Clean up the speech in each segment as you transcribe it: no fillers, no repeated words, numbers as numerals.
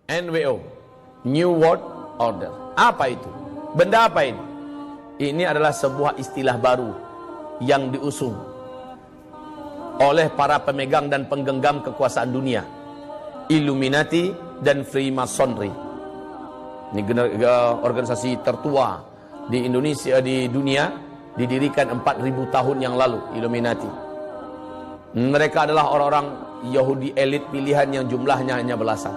NWO, New World Order. Apa itu? Benda apa ini? Ini adalah sebuah istilah baru yang diusung oleh para pemegang dan penggenggam kekuasaan dunia, Illuminati dan Freemasonry. Ini organisasi tertua di Indonesia, di dunia, didirikan 4000 tahun yang lalu. Illuminati, mereka adalah orang-orang Yahudi elit pilihan yang jumlahnya hanya belasan.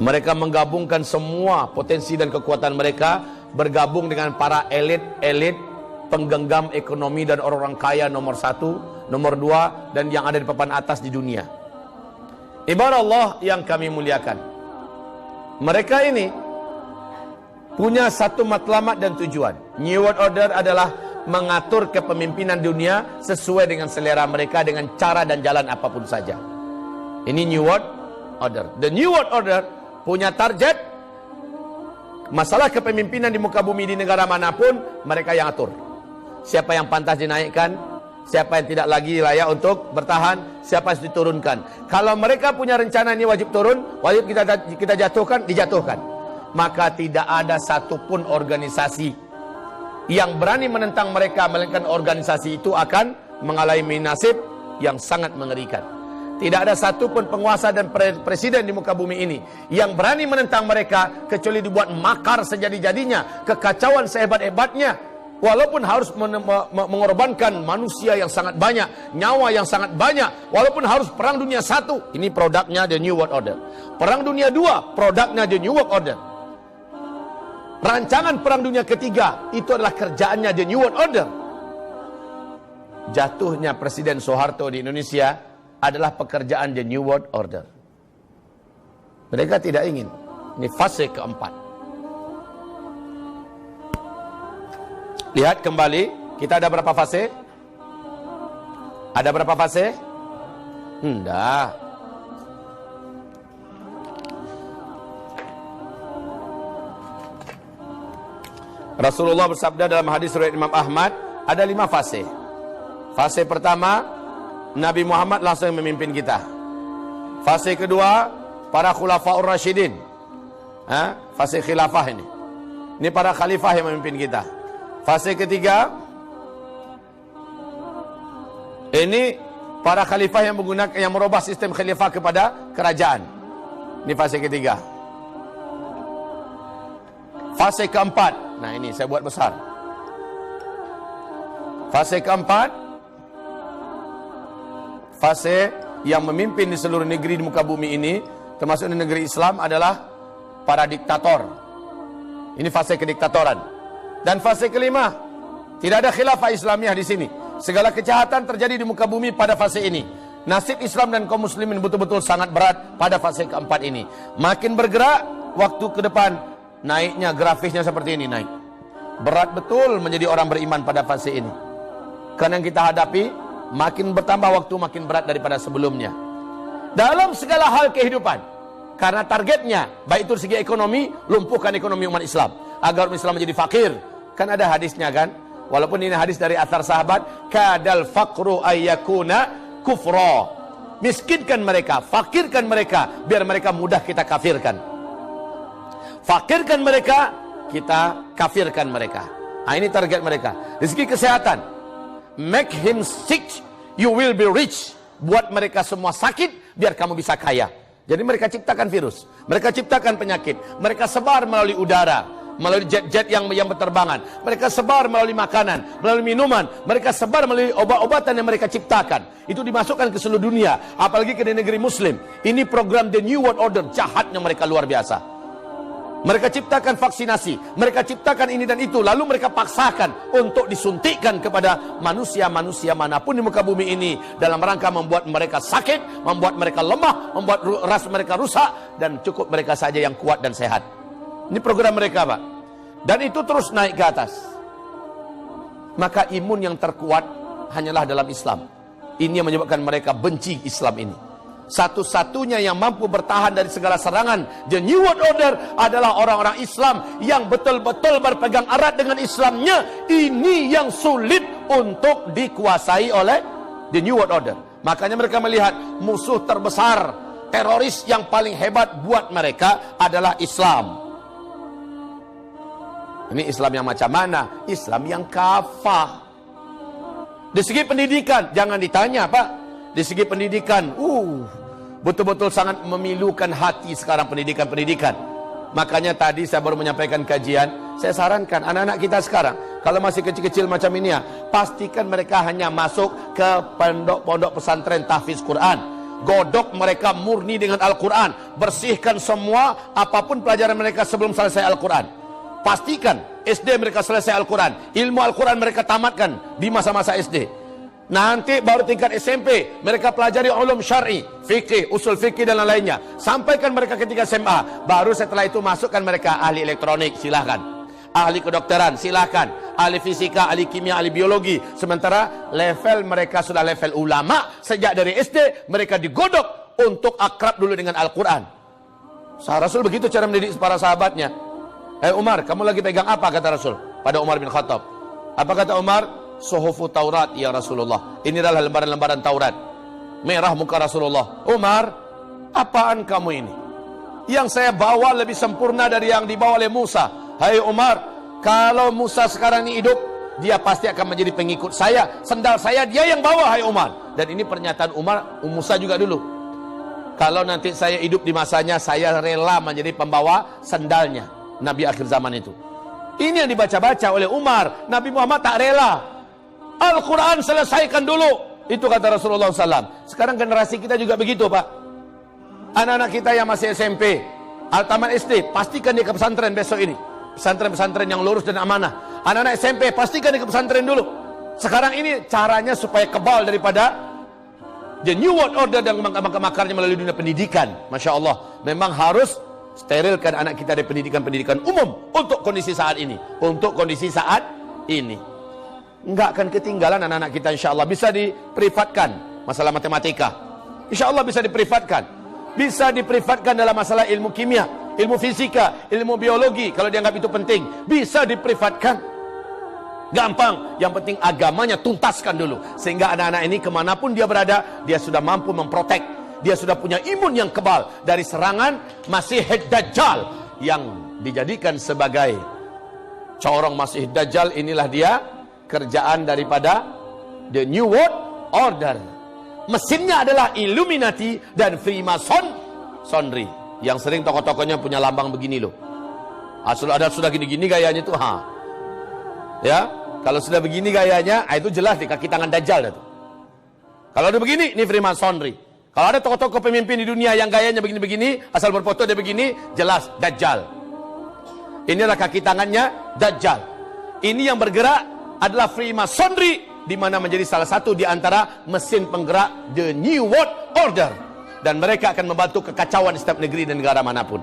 Mereka menggabungkan semua potensi dan kekuatan mereka, bergabung dengan para elit-elit penggenggam ekonomi dan orang-orang kaya nomor 1, nomor 2, dan yang ada di papan atas di dunia. Ibarat Allah yang kami muliakan, mereka ini punya satu matlamat dan tujuan. New World Order adalah mengatur kepemimpinan dunia sesuai dengan selera mereka, dengan cara dan jalan apapun saja. Ini New World Order. The New World Order punya target. Masalah kepemimpinan di muka bumi di negara manapun, mereka yang atur. Siapa yang pantas dinaikkan, siapa yang tidak lagi layak untuk bertahan, siapa yang diturunkan. Kalau mereka punya rencana ini wajib turun, wajib kita jatuhkan, dijatuhkan. Maka tidak ada satupun organisasi yang berani menentang mereka, melainkan organisasi itu akan mengalami nasib yang sangat mengerikan. Tidak ada satupun penguasa dan presiden di muka bumi ini yang berani menentang mereka, kecuali dibuat makar sejadi-jadinya, kekacauan sehebat-hebatnya, walaupun harus mengorbankan manusia yang sangat banyak, nyawa yang sangat banyak, walaupun harus perang dunia 1. Ini produknya The New World Order. Perang dunia 2, produknya The New World Order. Rancangan perang dunia ketiga, itu adalah kerjaannya The New World Order. Jatuhnya Presiden Soeharto di Indonesia adalah pekerjaan The New World Order. Mereka tidak ingin. Ini fase keempat. Lihat kembali, kita ada berapa fase? Ada berapa fase? Enggak. Rasulullah bersabda dalam hadis riwayat Imam Ahmad, ada 5 fase. Fase pertama, Nabi Muhammad langsung memimpin kita. Fase kedua, para khulafaur rasyidin. Fase khilafah ini. Ini para khalifah yang memimpin kita. Fase ketiga, ini para khalifah yang menggunakan, yang merubah sistem khalifah kepada kerajaan. Ini fase ketiga. Fase keempat, nah ini saya buat besar. Fase keempat, fase yang memimpin di seluruh negeri di muka bumi ini, termasuk di negeri Islam, adalah para diktator. Ini fase kediktatoran. Dan fase kelima, tidak ada khilafah Islamiyah di sini. Segala kejahatan terjadi di muka bumi pada fase ini. Nasib Islam dan kaum muslimin betul-betul sangat berat pada fase keempat ini. Makin bergerak waktu ke depan, naiknya grafisnya seperti ini, naik. Berat betul menjadi orang beriman pada fase ini. Karena yang kita hadapi makin bertambah waktu, makin berat daripada sebelumnya. Dalam segala hal kehidupan. Karena targetnya, baik itu segi ekonomi, lumpuhkan ekonomi umat Islam. Agar umat Islam menjadi fakir. Kan ada hadisnya kan? Walaupun ini hadis dari athar sahabat. Kadal faqru ayyakuna kufra. Miskinkan mereka, fakirkan mereka, biar mereka mudah kita kafirkan. Fakirkan mereka, kita kafirkan mereka. Nah, ini target mereka. Dari segi kesehatan, make him sick, you will be rich. Buat mereka semua sakit, biar kamu bisa kaya. Jadi mereka ciptakan virus, mereka ciptakan penyakit, mereka sebar melalui udara, melalui jet-jet yang berterbangan, mereka sebar melalui makanan, melalui minuman, mereka sebar melalui obat-obatan yang mereka ciptakan. Itu dimasukkan ke seluruh dunia, apalagi ke negeri Muslim. Ini program The New World Order, jahatnya mereka luar biasa. Mereka ciptakan vaksinasi, mereka ciptakan ini dan itu, lalu mereka paksakan untuk disuntikkan kepada manusia-manusia manapun di muka bumi ini, dalam rangka membuat mereka sakit, membuat mereka lemah, membuat ras mereka rusak, dan cukup mereka saja yang kuat dan sehat. Ini program mereka, Pak. Dan itu terus naik ke atas. Maka imun yang terkuat hanyalah dalam Islam. Ini yang menyebabkan mereka benci Islam ini. Satu-satunya yang mampu bertahan dari segala serangan The New World Order adalah orang-orang Islam yang betul-betul berpegang erat dengan Islamnya. Ini yang sulit untuk dikuasai oleh The New World Order. Makanya mereka melihat musuh terbesar teroris yang paling hebat buat mereka adalah Islam. Ini Islam yang macam mana? Islam yang kafah. Di segi pendidikan, jangan ditanya Pak. Di segi pendidikan, betul-betul sangat memilukan hati sekarang pendidikan. Makanya tadi saya baru menyampaikan kajian, saya sarankan anak-anak kita sekarang, kalau masih kecil-kecil macam ini ya, pastikan mereka hanya masuk ke pondok-pondok pesantren tahfiz Quran. Godok mereka murni dengan Al-Quran. Bersihkan semua apapun pelajaran mereka sebelum selesai Al-Quran. Pastikan SD mereka selesai Al-Quran. Ilmu Al-Quran mereka tamatkan di masa-masa SD. Nanti baru tingkat SMP mereka pelajari ulum syar'i, fikih, usul fikih dan lain-lainnya. Sampaikan mereka ketika SMA. Baru setelah itu masukkan mereka ahli elektronik, silahkan. Ahli kedokteran, silahkan. Ahli fisika, ahli kimia, ahli biologi. Sementara level mereka sudah level ulama. Sejak dari SD mereka digodok untuk akrab dulu dengan Al-Quran. Rasul begitu cara mendidik para sahabatnya. Umar, kamu lagi pegang apa, kata Rasul pada Umar bin Khattab. Apa kata Umar? Suhufu Taurat ya Rasulullah. Ini adalah lembaran-lembaran Taurat. Merah muka Rasulullah. Umar, apaan kamu ini? Yang saya bawa lebih sempurna dari yang dibawa oleh Musa. Hai Umar, kalau Musa sekarang ini hidup, dia pasti akan menjadi pengikut saya. Sendal saya dia yang bawa, hai Umar. Dan ini pernyataan Musa juga dulu. Kalau nanti saya hidup di masanya, saya rela menjadi pembawa sendalnya Nabi akhir zaman itu. Ini yang dibaca-baca oleh Umar. Nabi Muhammad tak rela. Al-Quran selesaikan dulu. Itu kata Rasulullah SAW. Sekarang generasi kita juga begitu Pak. Anak-anak kita yang masih SMP, tamat SD, pastikan dia ke pesantren besok ini. Pesantren-pesantren yang lurus dan amanah. Anak-anak SMP, pastikan dia ke pesantren dulu. Sekarang ini caranya supaya kebal daripada the New World Order dan makar-makarnya melalui dunia pendidikan. Masya Allah. Memang harus sterilkan anak kita dari pendidikan-pendidikan umum untuk kondisi saat ini. Untuk kondisi saat ini. Enggak akan ketinggalan anak-anak kita, insya Allah. Bisa diprivatkan masalah matematika. Insya Allah bisa diprivatkan. Bisa diprivatkan dalam masalah ilmu kimia, ilmu fisika, ilmu biologi. Kalau dianggap itu penting, bisa diprivatkan. Gampang. Yang penting agamanya tuntaskan dulu. Sehingga anak-anak ini kemanapun dia berada, dia sudah mampu memprotek. Dia sudah punya imun yang kebal dari serangan Masih Dajjal yang dijadikan sebagai corong Masih Dajjal. Inilah dia kerjaan daripada the New World Order. Mesinnya adalah Illuminati dan Freemasonry yang sering tokoh-tokohnya punya lambang begini loh. Sudah gini-gini gayanya tuh, ya, kalau sudah begini gayanya, itu jelas di kaki tangan Dajjal itu. Kalau udah begini, ini Freemasonry. Kalau ada tokoh-tokoh pemimpin di dunia yang gayanya begini-begini, asal berfoto dia begini, jelas Dajjal. Inilah kaki tangannya Dajjal. Ini yang bergerak adalah Freemasonry, di mana menjadi salah satu di antara mesin penggerak the New World Order. Dan mereka akan membantu kekacauan di setiap negeri dan negara manapun.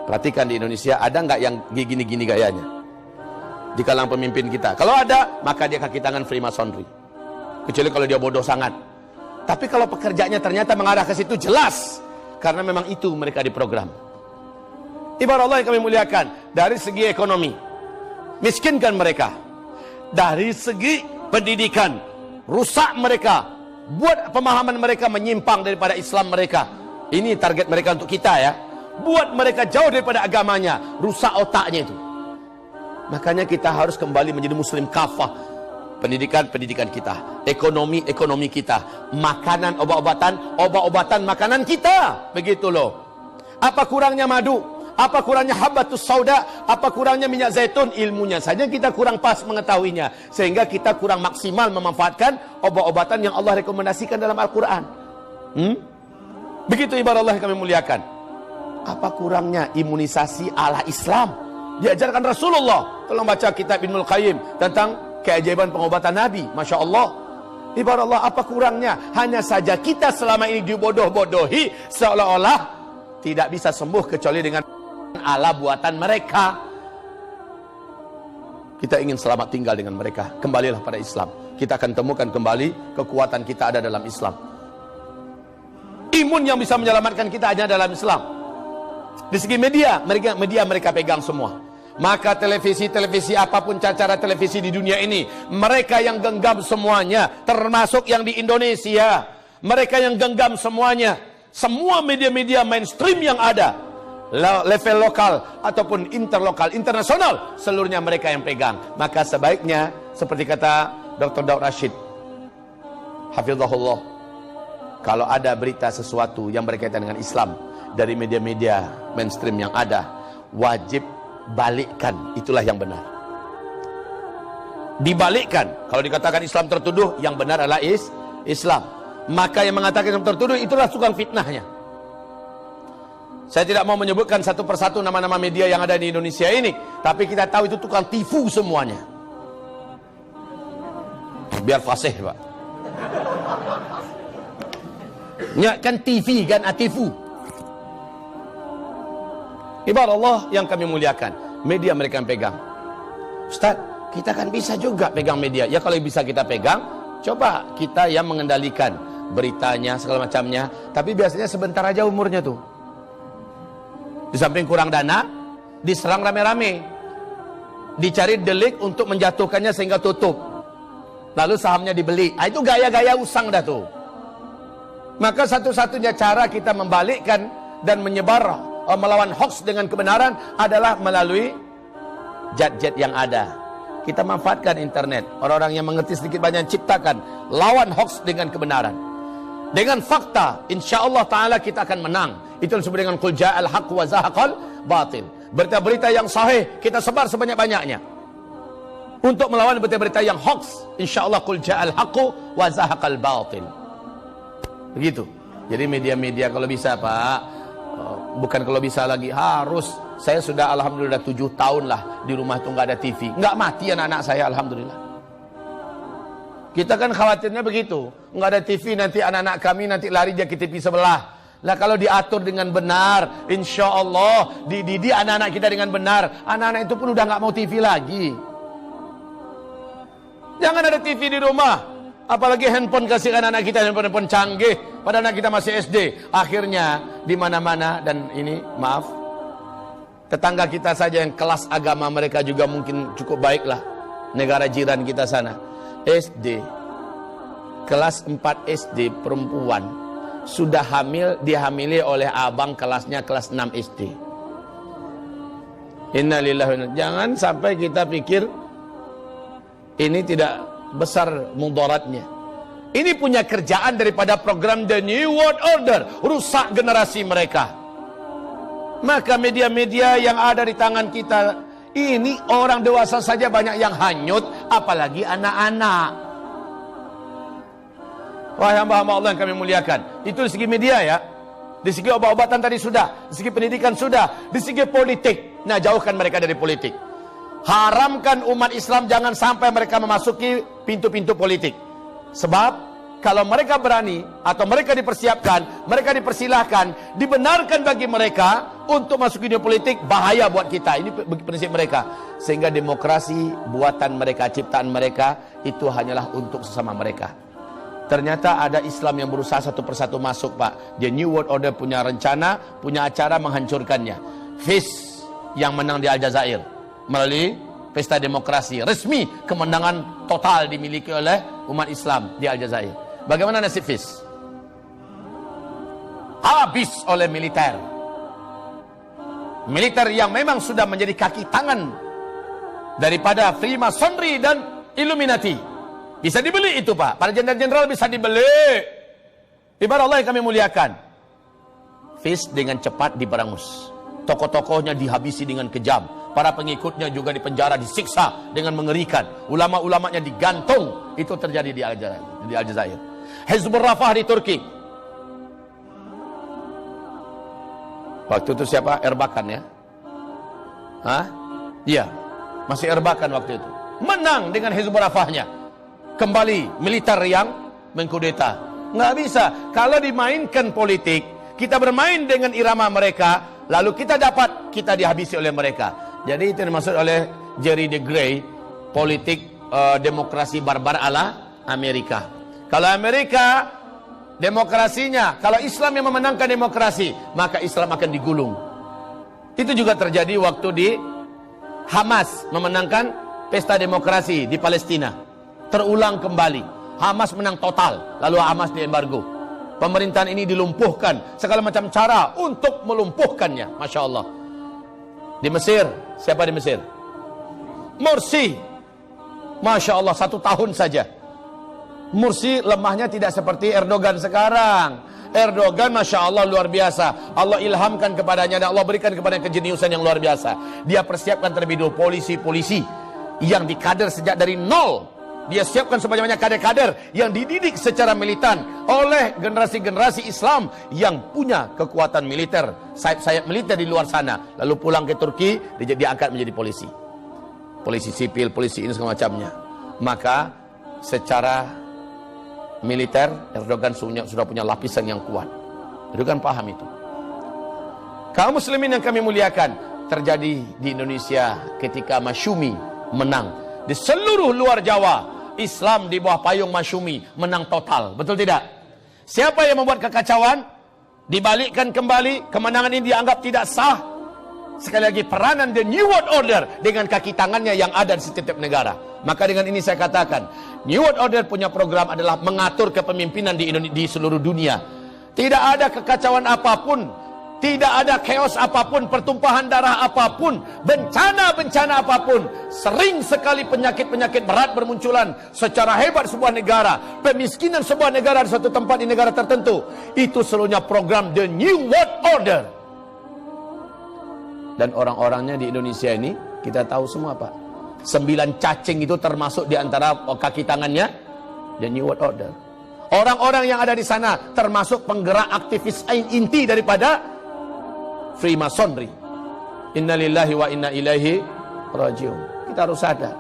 Perhatikan di Indonesia, ada nggak yang gini-gini gayanya di kalangan pemimpin kita? Kalau ada, maka dia kaki tangan Freemasonry. Kecuali kalau dia bodoh sangat. Tapi kalau pekerjaannya ternyata mengarah ke situ, jelas. Karena memang itu mereka diprogram. Ibarat Allah yang kami muliakan, dari segi ekonomi, miskinkan mereka. Dari segi pendidikan, rusak mereka. Buat pemahaman mereka menyimpang daripada Islam mereka. Ini target mereka untuk kita ya. Buat mereka jauh daripada agamanya. Rusak otaknya itu. Makanya kita harus kembali menjadi muslim kafah. Pendidikan kita. Ekonomi kita. Makanan, obat-obatan, makanan kita. Begitu loh. Apa kurangnya madu? Apa kurangnya habbatus sauda? Apa kurangnya minyak zaitun? Ilmunya saja kita kurang pas mengetahuinya. Sehingga kita kurang maksimal memanfaatkan obat-obatan yang Allah rekomendasikan dalam Al-Quran. Begitu ibarat Allah yang kami muliakan. Apa kurangnya imunisasi ala Islam? Diajarkan Rasulullah. Tolong baca kitab Ibnul Qayyim tentang keajaiban pengobatan Nabi. Masya Allah. Ibarat Allah, apa kurangnya? Hanya saja kita selama ini dibodoh-bodohi. Seolah-olah tidak bisa sembuh kecuali dengan ala buatan mereka. Kita ingin selamat tinggal dengan mereka. Kembalilah pada Islam. Kita akan temukan kembali kekuatan kita ada dalam Islam. Imun yang bisa menyelamatkan kita hanya dalam Islam. Di segi media mereka pegang semua. Maka televisi apapun cara televisi di dunia ini, mereka yang genggam semuanya, termasuk yang di Indonesia. Mereka yang genggam semuanya. Semua media-media mainstream yang ada, level lokal ataupun interlokal, internasional, seluruhnya mereka yang pegang. Maka sebaiknya seperti kata Dr. Daud Rashid hafizahullah, kalau ada berita sesuatu yang berkaitan dengan Islam dari media-media mainstream yang ada, wajib balikkan, itulah yang benar. Dibalikkan. Kalau dikatakan Islam tertuduh, yang benar adalah Islam. Maka yang mengatakan Islam tertuduh, itulah tukang fitnahnya. Saya tidak mau menyebutkan satu persatu nama-nama media yang ada di Indonesia ini, tapi kita tahu itu tukang tipu semuanya. Biar fasih, Pak. Ya, kan TV kan, atifu. Ibarat Allah yang kami muliakan, media mereka yang pegang. Ustaz, kita kan bisa juga pegang media. Ya kalau bisa kita pegang, coba kita yang mengendalikan beritanya, segala macamnya. Tapi biasanya sebentar aja umurnya tuh. Di samping kurang dana, diserang rame-rame. Dicari delik untuk menjatuhkannya sehingga tutup. Lalu sahamnya dibeli. Ah, itu gaya-gaya usang dah tuh. Maka satu-satunya cara kita membalikkan dan menyebar melawan hoax dengan kebenaran adalah melalui jet-jet yang ada. Kita manfaatkan internet. Orang-orang yang mengerti sedikit banyak ciptakan lawan hoax dengan kebenaran. Dengan fakta, insya Allah Ta'ala kita akan menang. Itu disebut dengan qul ja'al haqq wa zahaqal batil. Berita-berita yang sahih kita sebar sebanyak-banyaknya. Untuk melawan berita-berita yang hoax, insya Allah qul ja'al haqq wa zahaqal batil. Begitu. Jadi media-media kalau bisa, Pak, bukan kalau bisa lagi, harus. Saya sudah alhamdulillah 7 tahun lah di rumah itu nggak ada TV, nggak mati anak-anak saya, alhamdulillah. Kita kan khawatirnya begitu, nggak ada TV nanti anak-anak kami nanti lari dia ke TV sebelah. Lah kalau diatur dengan benar, insya Allah dididik anak-anak kita dengan benar, anak-anak itu pun udah nggak mau TV lagi. Jangan ada TV di rumah, apalagi handphone kasih anak-anak kita, handphone canggih, pada anak kita masih SD. Akhirnya di mana-mana, dan ini maaf, tetangga kita saja yang kelas agama mereka juga mungkin cukup baiklah, negara jiran kita sana, SD, kelas 4 SD perempuan sudah hamil, dihamili oleh abang kelasnya kelas 6 SD. Innalillahi wa inna. Jangan sampai kita pikir ini tidak besar mudaratnya. Ini punya kerjaan daripada program The New World Order, rusak generasi mereka. Maka media-media yang ada di tangan kita ini, orang dewasa saja banyak yang hanyut, apalagi anak-anak. Wahai hamba-hamba Allah yang kami muliakan, itu di segi media ya. Di segi obat-obatan tadi sudah, di segi pendidikan sudah, di segi politik. Nah, jauhkan mereka dari politik. Haramkan umat Islam jangan sampai mereka memasuki pintu-pintu politik. Sebab kalau mereka berani atau mereka dipersiapkan, mereka dipersilahkan, dibenarkan bagi mereka untuk masuk dunia politik, bahaya buat kita. Ini prinsip mereka. Sehingga demokrasi buatan mereka, ciptaan mereka, itu hanyalah untuk sesama mereka. Ternyata ada Islam yang berusaha satu persatu masuk, Pak. The New World Order punya rencana, punya acara menghancurkannya. FIS yang menang di Aljazair melalui pesta demokrasi resmi, kemenangan total dimiliki oleh umat Islam di Aljazair. Bagaimana nasib FIS? Habis oleh militer. Militer yang memang sudah menjadi kaki tangan daripada Freemasonry dan Illuminati. Bisa dibeli itu, Pak. Para jenderal-jenderal bisa dibeli. Ibarat Allah yang kami muliakan. FIS dengan cepat diberangus. Tokoh-tokohnya dihabisi dengan kejam. Para pengikutnya juga dipenjara, disiksa dengan mengerikan. Ulama-ulamanya digantung. Itu terjadi di Aljazair. Hizbul Rafah di Turki. Waktu itu siapa? Erbakan ya? Hah? Iya. Masih Erbakan waktu itu. Menang dengan Hizbul Rafahnya. Kembali militer yang mengkudeta. Nggak bisa. Kalau dimainkan politik, kita bermain dengan irama mereka, lalu kita dihabisi oleh mereka. Jadi itu dimaksud oleh Jerry de Grey, politik demokrasi barbar ala Amerika. Kalau Amerika demokrasinya, kalau Islam yang memenangkan demokrasi, maka Islam akan digulung. Itu juga terjadi waktu di Hamas memenangkan pesta demokrasi di Palestina. Terulang kembali. Hamas menang total, lalu Hamas diembargo. Pemerintahan ini dilumpuhkan, segala macam cara untuk melumpuhkannya. Masya Allah. Di Mesir, siapa di Mesir? Mursi. Masya Allah, 1 tahun saja. Mursi lemahnya tidak seperti Erdogan sekarang. Erdogan Masya Allah luar biasa. Allah ilhamkan kepadanya dan Allah berikan kepadanya kejeniusan yang luar biasa. Dia persiapkan terlebih dahulu polisi-polisi yang dikader sejak dari nol. Dia siapkan sebanyak-banyak kader-kader yang dididik secara militan oleh generasi-generasi Islam yang punya kekuatan militer, sayap-sayap militer di luar sana. Lalu pulang ke Turki, dia diangkat menjadi polisi. Polisi sipil, polisi ini segala macamnya. Maka secara militer, Erdogan sudah punya lapisan yang kuat. Erdogan paham itu. Kaum muslimin yang kami muliakan, terjadi di Indonesia ketika Masyumi menang. Di seluruh luar Jawa, Islam di bawah payung Masyumi menang total. Betul tidak? Siapa yang membuat kekacauan? Dibalikkan kembali, kemenangan ini dianggap tidak sah. Sekali lagi, peranan the New World Order dengan kaki tangannya yang ada di setiap negara. Maka dengan ini saya katakan, New World Order punya program adalah mengatur kepemimpinan di seluruh dunia. Tidak ada kekacauan apapun, tidak ada chaos apapun, pertumpahan darah apapun, bencana-bencana apapun. Sering sekali penyakit-penyakit berat bermunculan secara hebat sebuah negara. Pemiskinan sebuah negara di suatu tempat di negara tertentu. Itu seluruhnya program the New World Order. Dan orang-orangnya di Indonesia ini, kita tahu semua Pak. 9 cacing itu termasuk di antara kaki tangannya the New World Order. Orang-orang yang ada di sana termasuk penggerak aktivis inti daripada Freemasonry. Innalillahi wa inna ilaihi rajiun. Kita harus sadar.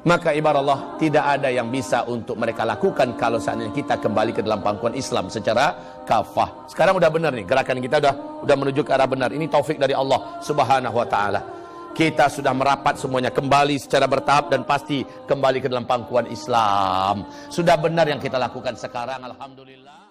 Maka ibarat Allah, tidak ada yang bisa untuk mereka lakukan kalau seandainya kita kembali ke dalam pangkuan Islam secara kafah. Sekarang udah benar nih, gerakan kita udah menuju ke arah benar. Ini taufik dari Allah Subhanahu wa taala. Kita sudah merapat semuanya kembali secara bertahap dan pasti kembali ke dalam pangkuan Islam. Sudah benar yang kita lakukan sekarang, alhamdulillah.